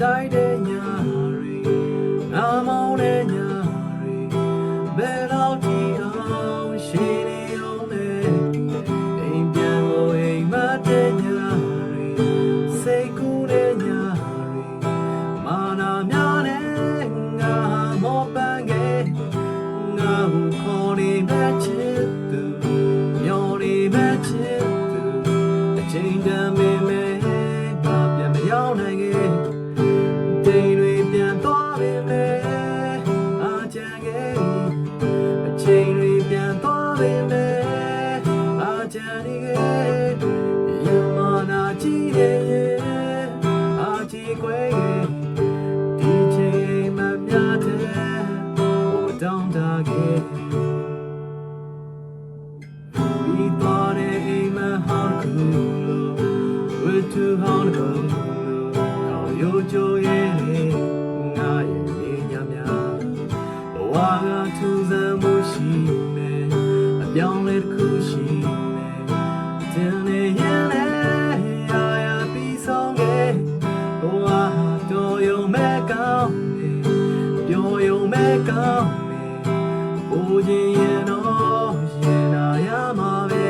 တိုင်းတဲ့ညာရီနာမောင်းတဲ့ညာရီဘယ်လောက်ထိအောင်ရှိနေအောင်လဲအိမ်ပြန်လို့အိမ်မတဲ့ညာရီစိတ်ကူးတဲ့ညာရီမာနာများနဲ့ငါမောပန်းခဲ့ငါ့ကိုခေါ်နေမဲ့ချစ်သူမျောနေမဲ့ချစ်သူအချိန်တန်မေမဲငါပြန်မရောက်နိုင်ခဲ့တိမ်တွေပြန်သွားပြီမဲအားချမ်းခဲ့အချိန်တွေပြန်သွားပြီမဲအားချမ်းနေခဲ့ရမနာကြည့်ရဲ့အားကြည့်ခွဲဒီချိန်မှများတဲ့ဟိုတောင်းတခဲ့ပြီးသွားတဲ့အိမ်မဟောင်းကူလို့ဝတ်တူဟောင်းကူလို့ရိုးချိုးရဲ့ငါရဲ့နေညများဘဝကထူးဆန်းမှုရှိမယ်အပြောင်းလဲတစ်ခုရှိမယ်တင်နေရင်လည်းရာရာပြီးဆုံးခဲ့ဘဝတော်ရုံမဲ့ကောင်းနေပျော်ရုံမဲ့ကောင်းနေအိုးခြင်းရင်တော့ရင်နာရမှာပဲ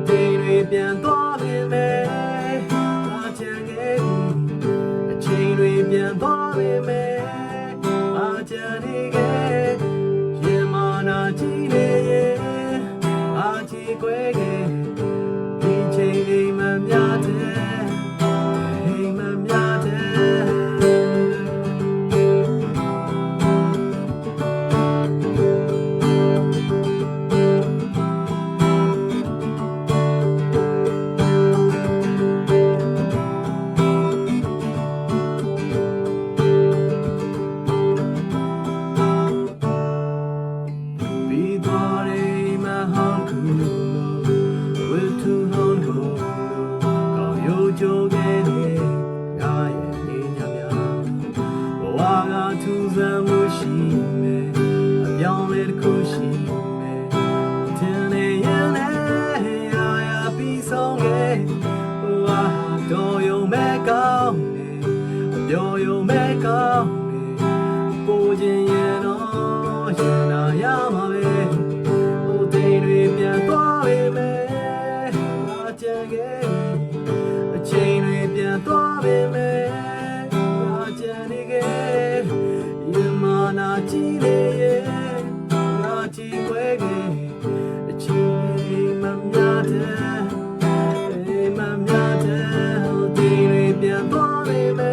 တိမ်တွေပြန်သွားပြီမယ်အားချမ်းခဲ့အချိန်တွေပြန်သွားပြီမယ်အားချမ်းနေခဲ့ရင်မာနာကြည့်နေရဲ့အားချီခွဲခဲ့ဒီချိန်အိမ်မများတဲ့အိမ်မများတဲ့ပြီးသွားတဲ့မဟောင်းကူဝတ်တူဟောင်းကူကောင်းရိုးချိုးခဲ့တဲ့ငါရဲ့နေညများဘဝကထူးဆန်းမှုရှိမယ်အပြောင်းလဲတစ်ခုရှိမယ်တင်နေရင်လည်းရာရာပြီးဆုံးခဲ့ဘဝတော်ရုံမဲ့ကောင်းနေအပျော်ရုံမဲ့ကောင်းနေကိုခြင်းရင်တော့ရင်နာရမှာပဲဟိုတိမ်တွေပြန်သွားပြီမယ်အားချမ်းခဲ့အချိန်တွေပြန်သွားပြီမယ်အားချမ်းနေခဲ့ရမနာကြည့်နေရဲ့အားကြည့်ခွဲခဲ့အချိန်မှများတဲ့အိမ်မှများတဲ့ဟိုတိမ်တွေပြန်သွားပြီမယ်